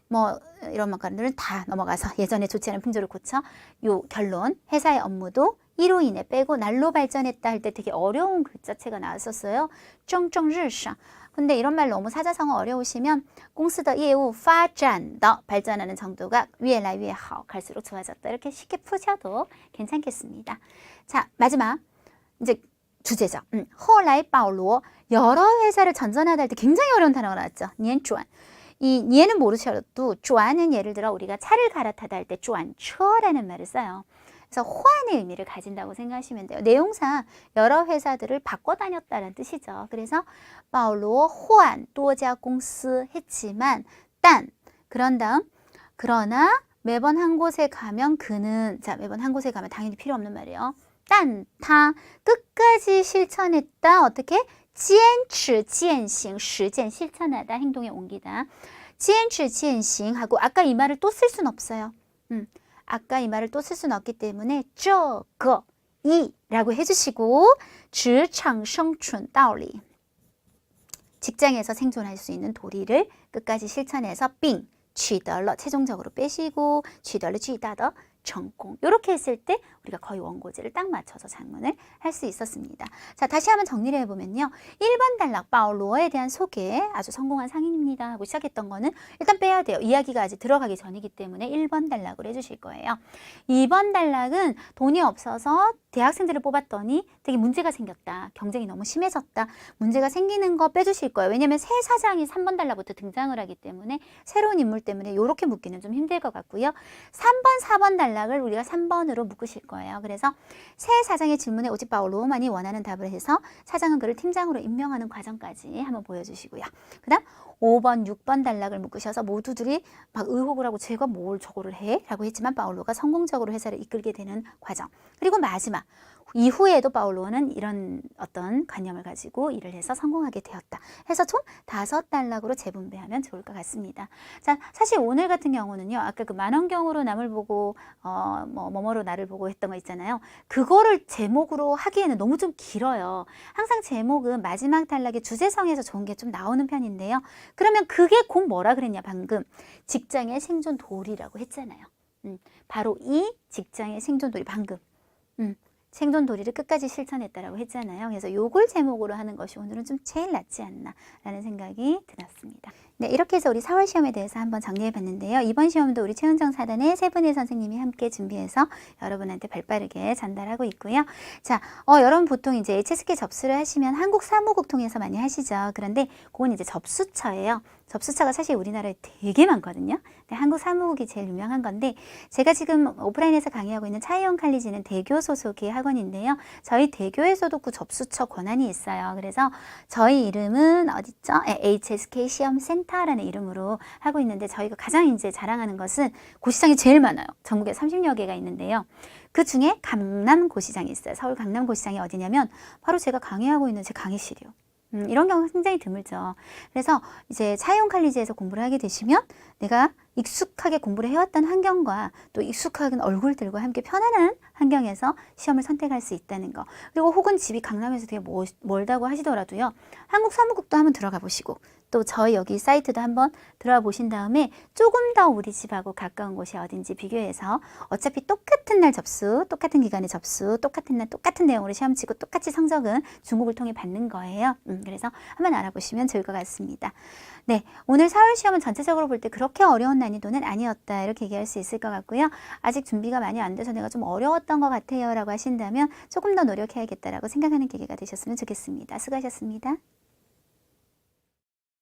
Speaker 1: 뭐 이런 말들은 다 넘어가서 예전에 좋지 않은 풍조를 고쳐 요 결론 회사의 업무도 이로 인해 빼고 날로 발전했다 할 때 되게 어려운 글자체가 나왔었어요. 蒸蒸日上 근데 이런 말 너무 사자성어 어려우시면 公司的业务发展的 발전하는 정도가 越来越好 갈수록 좋아졌다 이렇게 쉽게 푸셔도 괜찮겠습니다. 자 마지막 이제 주제죠. 后来保罗 여러 회사를 전전하다 할 때 굉장히 어려운 단어가 나왔죠. 年转 이 얘는 모르셔도 쪼아는 예를 들어 우리가 차를 갈아타다 할 때 쪼안처라는 말을 써요. 그래서 호환의 의미를 가진다고 생각하시면 돼요. 내용상 여러 회사들을 바꿔 다녔다는 뜻이죠. 그래서 바울로 호환 또자 공스 했지만 딴 그런 다음 그러나 매번 한 곳에 가면 그는 자 매번 한 곳에 가면 당연히 필요 없는 말이에요. 딴 타 끝까지 실천했다. 어떻게? 坚持践行, 实践 실천하다, 행동에 옮기다. 坚持践行 하고 아까 이 말을 또 쓸 수는 없어요. 아까 이 말을 또 쓸 수는 없기 때문에 这个 이라고 해주시고 职场生存道理 직장에서 생존할 수 있는 도리를 끝까지 실천해서 并取得了 최종적으로 빼시고 取得了巨大的 成功 이렇게 했을 때 우리가 거의 원고지를 딱 맞춰서 장문을 할 수 있었습니다. 자 다시 한번 정리를 해보면요. 1번 단락 바울로에 대한 소개 아주 성공한 상인입니다 하고 시작했던 거는 일단 빼야 돼요. 이야기가 아직 들어가기 전이기 때문에 1번 단락으로 해주실 거예요. 2번 단락은 돈이 없어서 대학생들을 뽑았더니 되게 문제가 생겼다. 경쟁이 너무 심해졌다. 문제가 생기는 거 빼주실 거예요. 왜냐하면 새 사장이 3번 단락부터 등장을 하기 때문에 새로운 인물 때문에 이렇게 묶기는 좀 힘들 것 같고요. 3번, 4번 단락을 우리가 3번으로 묶으실 거예요. 그래서 새 사장의 질문에 오직 바울로만이 원하는 답을 해서 사장은 그를 팀장으로 임명하는 과정까지 한번 보여주시고요. 그 다음 5번, 6번 단락을 묶으셔서 모두들이 막 의혹을 하고 제가 뭘 저거를 해? 라고 했지만 바울로가 성공적으로 회사를 이끌게 되는 과정. 그리고 마지막 이후에도 바울로는 이런 어떤 관념을 가지고 일을 해서 성공하게 되었다. 해서 총 5단락으로 재분배하면 좋을 것 같습니다. 자, 사실 오늘 같은 경우는요. 아까 그 만원경으로 남을 보고 뭐뭐로 나를 보고 했던 거 있잖아요. 그거를 제목으로 하기에는 너무 좀 길어요. 항상 제목은 마지막 단락의 주제성에서 좋은 게 좀 나오는 편인데요. 그러면 그게 곧 뭐라 그랬냐 방금 직장의 생존 도리라고 했잖아요. 바로 이 직장의 생존 도리 방금 생존 도리를 끝까지 실천했다라고 했잖아요. 그래서 요걸 제목으로 하는 것이 오늘은 좀 제일 낫지 않나 라는 생각이 들었습니다. 네, 이렇게 해서 우리 4월 시험에 대해서 한번 정리해 봤는데요. 이번 시험도 우리 최은정 사단의 세 분의 선생님이 함께 준비해서 여러분한테 발빠르게 전달하고 있고요. 자, 여러분 보통 이제 HSK 접수를 하시면 한국사무국 통해서 많이 하시죠. 그런데 그건 이제 접수처예요. 접수처가 사실 우리나라에 되게 많거든요. 근데 한국사무국이 제일 유명한 건데 제가 지금 오프라인에서 강의하고 있는 차이원 칼리지는 대교 소속의 학원인데요. 저희 대교에서도 그 접수처 권한이 있어요. 그래서 저희 이름은 어딨죠? HSK 시험센터라는 이름으로 하고 있는데 저희가 가장 이제 자랑하는 것은 고시장이 제일 많아요. 전국에 30여 개가 있는데요. 그 중에 강남 고시장이 있어요. 서울 강남 고시장이 어디냐면 바로 제가 강의하고 있는 제 강의실이요. 이런 경우가 굉장히 드물죠. 그래서 이제 차이온 칼리지에서 공부를 하게 되시면 내가 익숙하게 공부를 해왔던 환경과 또 익숙한 얼굴들과 함께 편안한 환경에서 시험을 선택할 수 있다는 거. 그리고 혹은 집이 강남에서 되게 멀다고 하시더라도요. 한국사무국도 한번 들어가 보시고 또 저희 여기 사이트도 한번 들어가 보신 다음에 조금 더 우리 집하고 가까운 곳이 어딘지 비교해서 어차피 똑같은 날 접수, 똑같은 기간에 접수, 똑같은 날 똑같은 내용으로 시험 치고 똑같이 성적은 중국을 통해 받는 거예요. 그래서 한번 알아보시면 좋을 것 같습니다. 네, 오늘 4월 시험은 전체적으로 볼 때 그렇게 어려운 난이도는 아니었다 이렇게 얘기할 수 있을 것 같고요. 아직 준비가 많이 안 돼서 내가 좀 어려웠던 것 같아요 라고 하신다면 조금 더 노력해야겠다라고 생각하는 계기가 되셨으면 좋겠습니다. 수고하셨습니다.